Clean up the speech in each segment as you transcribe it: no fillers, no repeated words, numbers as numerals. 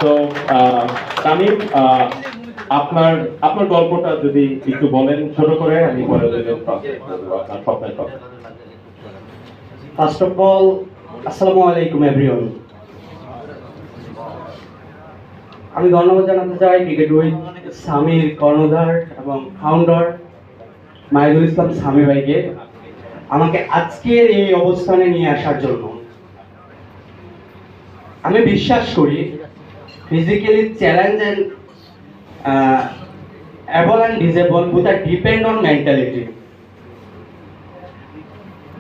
তো তামিম, আপনার আপনার গল্পটা যদি একটু বলেন ছোট করে, আমি পরে আপনার স্বপ্নের কথা। ফার্স্ট অফ অল, আসসালামু আলাইকুম এভরিওয়ান। আমি ধন্যবাদ জানাতে চাই ক্রিকেট উইথ সামির কর্ণধার এবং ফাউন্ডার মাহিদুল ইসলাম সামি ভাইকে আমাকে আজকের এই অবস্থানে নিয়ে আসার জন্য। আমি বিশ্বাস করি physically challenge and able and disable both are depend on mentality.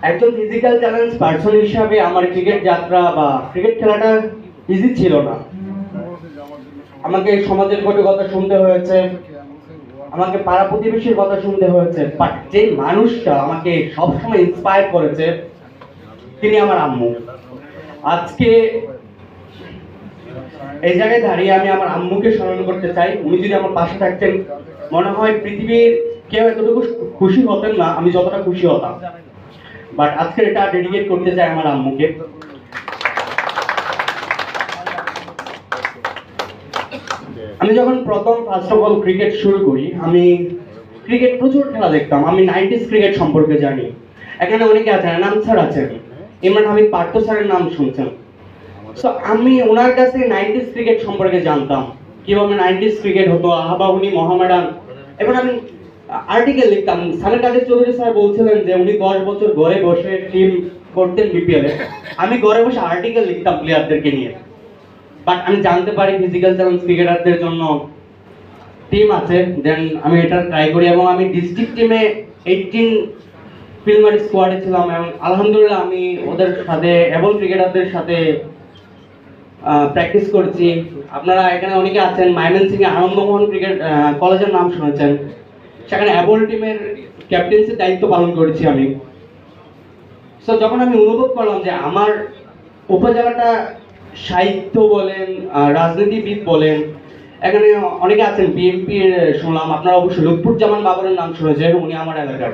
একজন ফিজিক্যাল চ্যালেঞ্জ পার্সন হিসাবে আমার ক্রিকেট যাত্রা বা ক্রিকেট খেলাটা ইজি ছিল না। আমাকে সমাজের কটু কথা শুনতে হয়েছে, আমাকে পাড়া প্রতিবেশীর কথা শুনতে হয়েছে, বাট যে মানুষটা আমাকে সবসময় ইন্সপায়ার করেছে তিনি আমার আম্মু। আজকে এই জায়গায় দাঁড়িয়ে আমি আমার আম্মুকে স্মরণ করতে চাই। উনি যদি আমার পাশে থাকতেন, মনে হয় পৃথিবীর কেউ এতটুকু খুশি হতেন না আমি যতটা খুশি হতাম। বাট আজকে এটা ডেডিকেট করতে চাই আমার আম্মুকে। আমি যখন প্রথম ফার্স্ট অফ অল ক্রিকেট শুরু করি, আমি ক্রিকেট প্রচুর খেলা দেখতাম। আমি 90s ক্রিকেট সম্পর্কে জানি। এখানে অনেকে আছেন, এনাম স্যার আছেন, ইমরান হাবিব পার্থ স্যারের নাম শুনছেন। সো আমি ওনার কাছে 90s ক্রিকেট সম্পর্কে জানতাম, কিভাবে 90s ক্রিকেট হতো, আহাবাহুনি, মোহামেডান। এবং আমি আর্টিকেল লিখতাম। সালের কাদের চৌধুরী স্যার বলছিলেন যে উনি 10 বছর ঘরে বসে টিম করতেন বিপিএল এ। আমি ঘরে বসে আর্টিকেল লিখতাম প্লেয়ারদেরকে নিয়ে। বাট আমি জানতে পারি ফিজিক্যাল চ্যালেঞ্জ ক্রিকেটারদের জন্য টিম আছে। দেন আমি এটা ট্রাই করি এবং আমি ডিস্ট্রিক্ট টিমে 18 ফিল্মার স্কোয়াডে ছিলাম এবং আলহামদুলিল্লাহ আমি ওদের সাথে এবল ক্রিকেটারদের সাথে প্র্যাকটিস করছি। আপনারা এখানে অনেকে আছেন, ময়মনসিংহ আনন্দমোহন ক্রিকেট কলেজের নাম শুনেছেন, সেখানে এবল টিমের ক্যাপ্টেন্সির দায়িত্ব পালন করেছি আমি। সো যখন আমি অনুভব করলাম যে আমার উপজেলাটা সাহিত্য বলেন, রাজনীতিবিদ বলেন, এখানে অনেকে আছেন বিএনপির শুনলাম, আপনারা অবশ্যই লুৎফুজ্জামান বাবরের নাম শুনেছেন, উনি আমার এলাকার।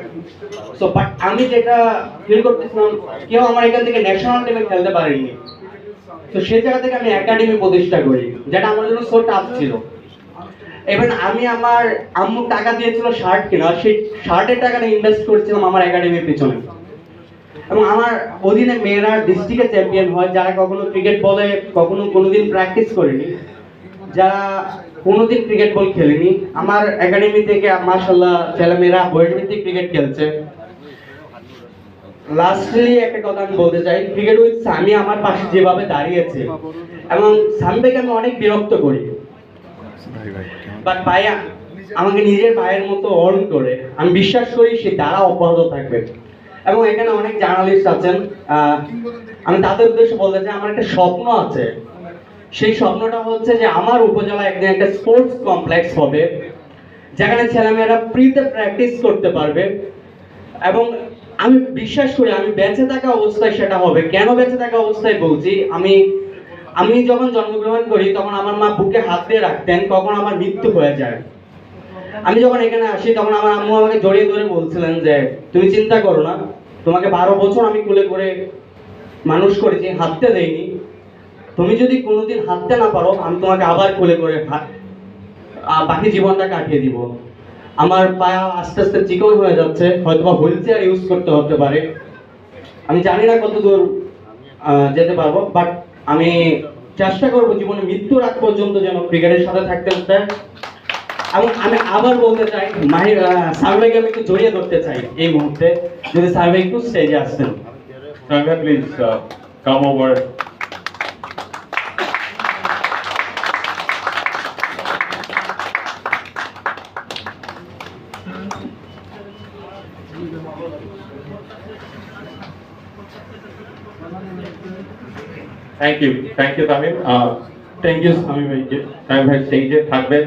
সো বাট আমি যেটা ফিল করতেছিলাম, কেউ আমার এখান থেকে ন্যাশনাল টিমে খেলতে পারেনি। তো সেই জায়গা থেকে আমি একাডেমি প্রতিষ্ঠা করি, যেটা আমার জন্য সো টাফ ছিল। এবার আমি আমার আম্মু টাকা দিয়েছিল শার্ট কেনা, সেই শার্টের টাকাটা ইনভেস্ট করেছিলাম আমার একাডেমির পিছনে। এবং আমার অধীনে মেয়েরা ডিস্ট্রিক্টে চ্যাম্পিয়ন হয়, যারা কখনো ক্রিকেট বলে কখনো কোনোদিন প্র্যাকটিস করেনি, যারা কোনোদিন ক্রিকেট বল খেলেনি, আমার একাডেমি থেকে মাশাআল্লাহ ছেলেমেয়েরা বয়সভিত্তিক ক্রিকেট খেলছে। লাস্টলি একটা কথা আমি বলতে চাই, ক্রিকেট উইথ সামি আমার পাশে যেভাবে দাঁড়িয়েছে এবং সামি ভাইকে আমি অনেক বিরক্ত করি, বাট ভাই আমাকে নিজের ভাইয়ের মতো অর্ন করে। আমি বিশ্বাস করি সে দ্বারা অব্যাহত থাকবে। এবং এখানে অনেক জার্নালিস্ট আছেন, আমি তাদের উদ্দেশ্যে বলতে চাই আমার একটা স্বপ্ন আছে। সেই স্বপ্নটা হচ্ছে যে আমার উপজেলায় একদিন একটা স্পোর্টস কমপ্লেক্স হবে, যেখানে ছেলেমেয়েরা ফ্রিতে প্র্যাকটিস করতে পারবে। এবং আমি বিশ্বাস করি আমি বেঁচে থাকা অবস্থায় সেটা হবে। কেন বেঁচে থাকা অবস্থায় বলছি, আমি যখন জন্মগ্রহণ করি তখন আমার মা বুকে হাত দিয়ে রাখতেন, কখন আমার মৃত্যু হয়ে যায়। আমি যখন এখানে আসি তখন আমার আম্মু আমাকে জড়িয়ে ধরে বলছিলেন যে তুমি চিন্তা করো না, তোমাকে 12 বছর আমি কোলে করে মানুষ করেছি, হাঁটতে দেইনি। তুমি যদি কোনোদিন হাঁটতে না পারো, আমি তোমাকে আবার কোলে করে বাকি জীবনটা কাটিয়ে দিব। আমার পায়া আস্তে আস্তে চিকন হয়ে যাচ্ছে, হয়তো বা হুইল চেয়ার ইউজ করতে হতে পারে। আমি জানি না কত দূর যেতে পারবো, বাট আমি চেষ্টা করবো জীবনে মৃত্যুর আগ পর্যন্ত যেন ক্রিকেটের সাথে থাকতে হতে। এবং আমি আবার বলতে চাই সামি ভাইকে আমি একটু জড়িয়ে ধরতে চাই এই মুহূর্তে, যদি সামি ভাই একটু স্টেজে আসতেন। Please come over. Thank you Tamim. Thank you Sami ভাইকে। তামিম ভাই স্টেজে থাকবেন।